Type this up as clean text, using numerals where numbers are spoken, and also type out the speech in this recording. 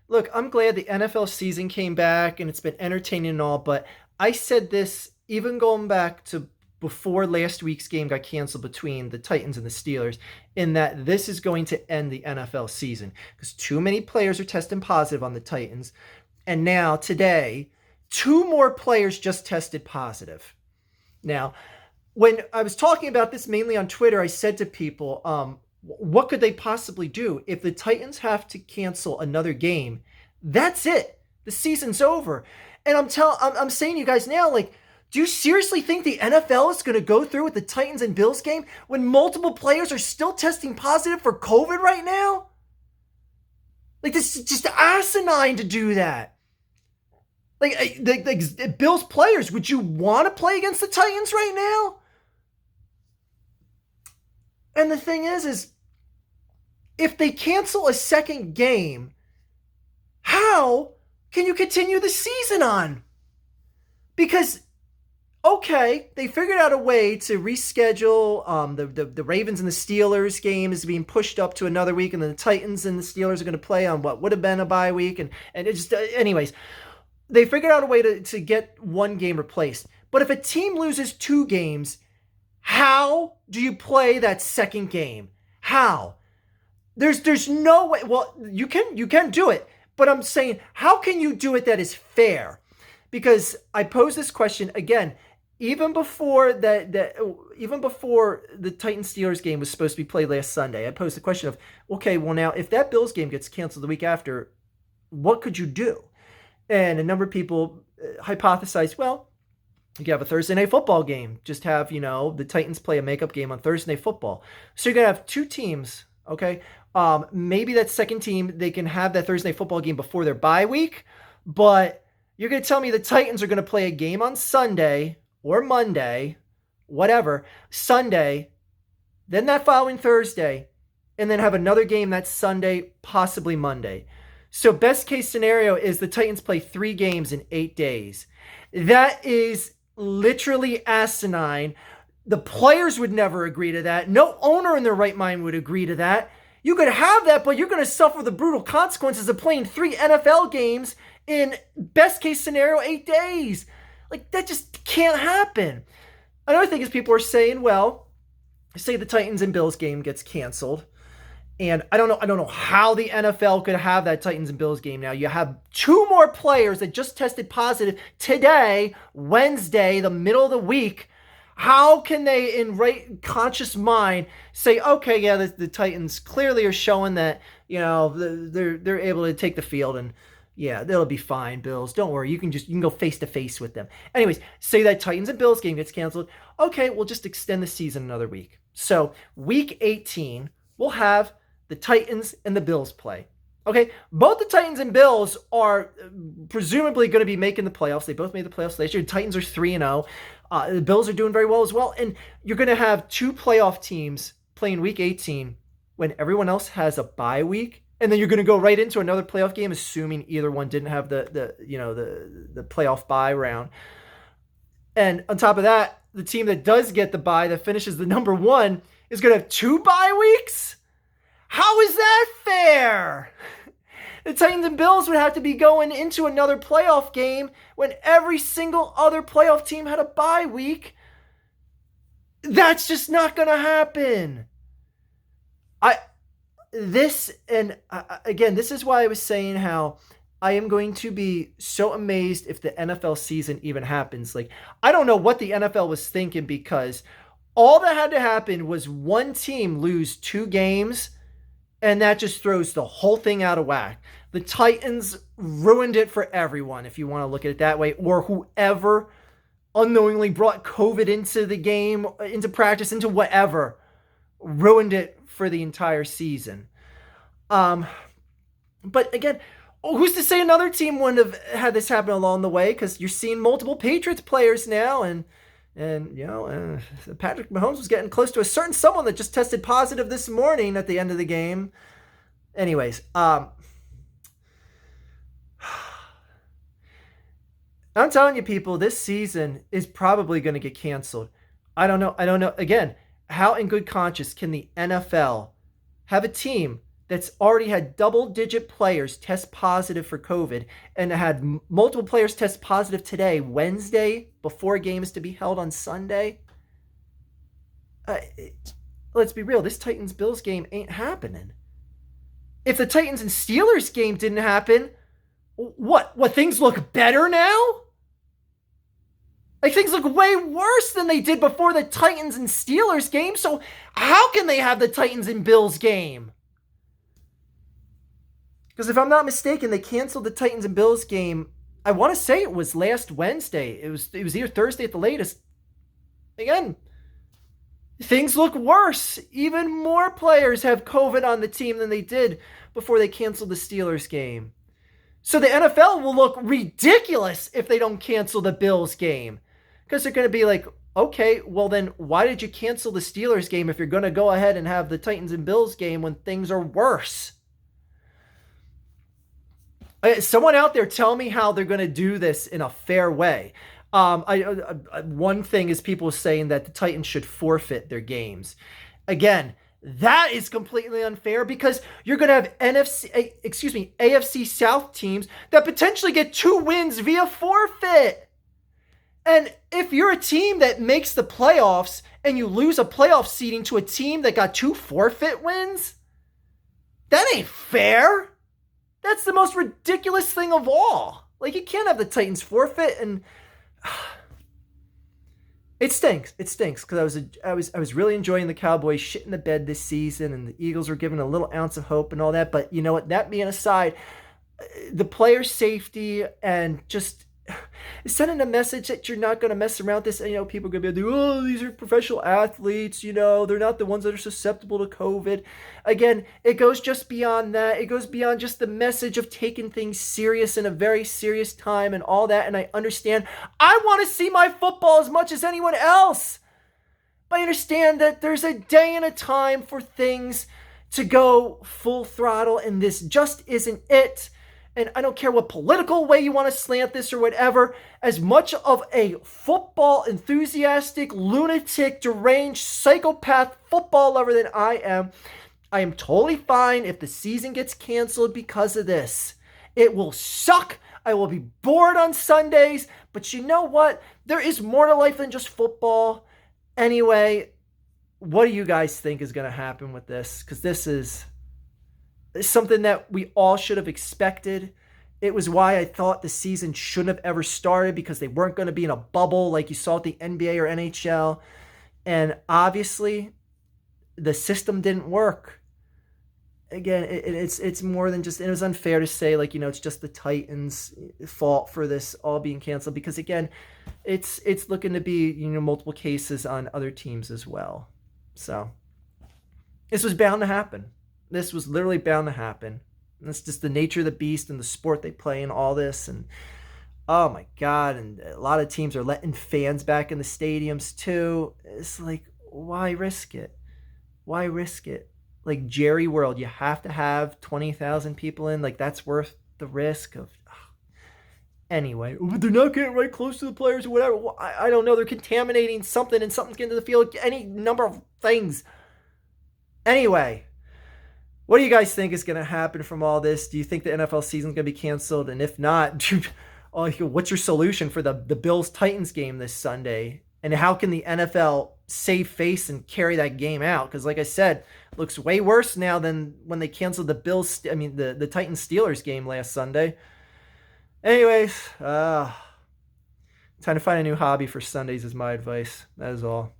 look, I'm glad the NFL season came back and it's been entertaining and all, but I said this even going back to before last week's game got canceled between the Titans and the Steelers, in that this is going to end the NFL season because too many players are testing positive on the Titans. And now, today, two more players just tested positive. Now, when I was talking about this mainly on Twitter, I said to people, what could they possibly do if the Titans have to cancel another game? That's it. The season's over. And I'm saying to you guys now, like, do you seriously think the NFL is going to go through with the Titans and Bills game when multiple players are still testing positive for COVID right now? Like, this is just asinine to do that. Like Bills players, would you want to play against the Titans right now? And the thing is if they cancel a second game, how can you continue the season on? Because, okay, they figured out a way to reschedule the Ravens and the Steelers game is being pushed up to another week, and then the Titans and the Steelers are going to play on what would have been a bye week. And it just, anyways, they figured out a way to get one game replaced. But if a team loses two games, how do you play that second game? How? There's no way. Well, you can do it, but I'm saying, how can you do it that is fair? Because I pose this question again, even before even before the Titans Steelers game was supposed to be played last Sunday. I posed the question of, okay, well now if that Bills game gets canceled the week after, what could you do? And a number of people hypothesized, well, you can have a Thursday night football game. Just have, the Titans play a makeup game on Thursday night football. So you're going to have two teams, okay? Maybe that second team, they can have that Thursday night football game before their bye week, but you're going to tell me the Titans are going to play a game on Sunday or Monday, whatever, Sunday, then that following Thursday, and then have another game that Sunday, possibly Monday. So best case scenario is the Titans play 3 games in 8 days. That is literally asinine. The players would never agree to that. No owner in their right mind would agree to that. You could have that, but you're going to suffer the brutal consequences of playing 3 NFL games in best case scenario 8 days. Like, that just can't happen. Another thing is people are saying, well, say the Titans and Bills game gets canceled. And I don't know how the NFL could have that Titans and Bills game now. You have 2 more players that just tested positive today, Wednesday, the middle of the week. How can they, in right conscious mind, say, okay, yeah, the Titans clearly are showing that, they're able to take the field, and yeah, they'll be fine, Bills. Don't worry, you can go face to face with them. Anyways, say that Titans and Bills game gets canceled. Okay, we'll just extend the season another week. So week 18, we'll have the Titans and the Bills play. Okay, both the Titans and Bills are presumably going to be making the playoffs. They both made the playoffs last year. The Titans are 3-0. The Bills are doing very well as well. And you're going to have 2 playoff teams playing week 18 when everyone else has a bye week. And then you're going to go right into another playoff game, assuming either one didn't have the playoff bye round. And on top of that, the team that does get the bye, that finishes the number 1, is going to have 2 bye weeks? How is that fair? The Titans and Bills would have to be going into another playoff game when every single other playoff team had a bye week. That's just not going to happen. This is why I was saying how I am going to be so amazed if the NFL season even happens. Like, I don't know what the NFL was thinking, because all that had to happen was one team lose 2 games, and that just throws the whole thing out of whack. The Titans ruined it for everyone, if you want to look at it that way, or whoever unknowingly brought COVID into the game, into practice, into whatever, ruined it for the entire season. But again, who's to say another team wouldn't have had this happen along the way? Because you're seeing multiple Patriots players now, and Patrick Mahomes was getting close to a certain someone that just tested positive this morning at the end of the game. Anyways, I'm telling you, people, this season is probably going to get canceled. I don't know. Again, how in good conscience can the NFL have a team that's already had double-digit players test positive for COVID and had multiple players test positive today, Wednesday, before a game is to be held on Sunday. Uh, let's be real, this Titans-Bills game ain't happening. If the Titans and Steelers game didn't happen, what things look better now? Like, things look way worse than they did before the Titans and Steelers game, so how can they have the Titans and Bills game? Because if I'm not mistaken, they canceled the Titans and Bills game, I want to say it was last Wednesday. It was either Thursday at the latest. Again, things look worse. Even more players have COVID on the team than they did before they canceled the Steelers game. So the NFL will look ridiculous if they don't cancel the Bills game. Because they're going to be like, okay, well then why did you cancel the Steelers game if you're going to go ahead and have the Titans and Bills game when things are worse? Someone out there tell me how they're going to do this in a fair way. One thing is people saying that the Titans should forfeit their games. Again, that is completely unfair because you're going to have AFC South teams that potentially get 2 wins via forfeit. And if you're a team that makes the playoffs and you lose a playoff seeding to a team that got 2 forfeit wins, that ain't fair. That's the most ridiculous thing of all. Like, you can't have the Titans forfeit, and it stinks. It stinks because I was really enjoying the Cowboys shitting the bed this season, and the Eagles were given a little ounce of hope and all that. But you know what? That being aside, the player safety and just sending a message that you're not going to mess around with this. And, people are going to be like, oh, these are professional athletes. They're not the ones that are susceptible to COVID. Again, it goes just beyond that. It goes beyond just the message of taking things serious in a very serious time and all that. And I understand. I want to see my football as much as anyone else. But I understand that there's a day and a time for things to go full throttle, and this just isn't it. And I don't care what political way you want to slant this or whatever, as much of a football enthusiastic, lunatic, deranged, psychopath football lover than I am totally fine if the season gets canceled because of this. It will suck. I will be bored on Sundays, but you know what? There is more to life than just football. Anyway, what do you guys think is going to happen with this? Because this is something that we all should have expected. It was why I thought the season shouldn't have ever started, because they weren't going to be in a bubble like you saw at the NBA or NHL. And obviously, the system didn't work. Again, it's more than just, it was unfair to say, it's just the Titans' fault for this all being canceled, because again, it's looking to be, multiple cases on other teams as well. So this was bound to happen. This was literally bound to happen. And it's just the nature of the beast and the sport they play and all this. And oh my God. And a lot of teams are letting fans back in the stadiums too. It's like, why risk it? Why risk it? Like Jerry World, you have to have 20,000 people in. Like, that's worth the risk of. Anyway, but they're not getting right close to the players or whatever. Well, I don't know. They're contaminating something and something's getting to the field. Any number of things. Anyway. What do you guys think is going to happen from all this? Do you think the NFL season is going to be canceled? And if not, what's your solution for the Bills-Titans game this Sunday? And how can the NFL save face and carry that game out? Because like I said, it looks way worse now than when they canceled the Titans-Steelers game last Sunday. Anyways, time to find a new hobby for Sundays is my advice. That is all.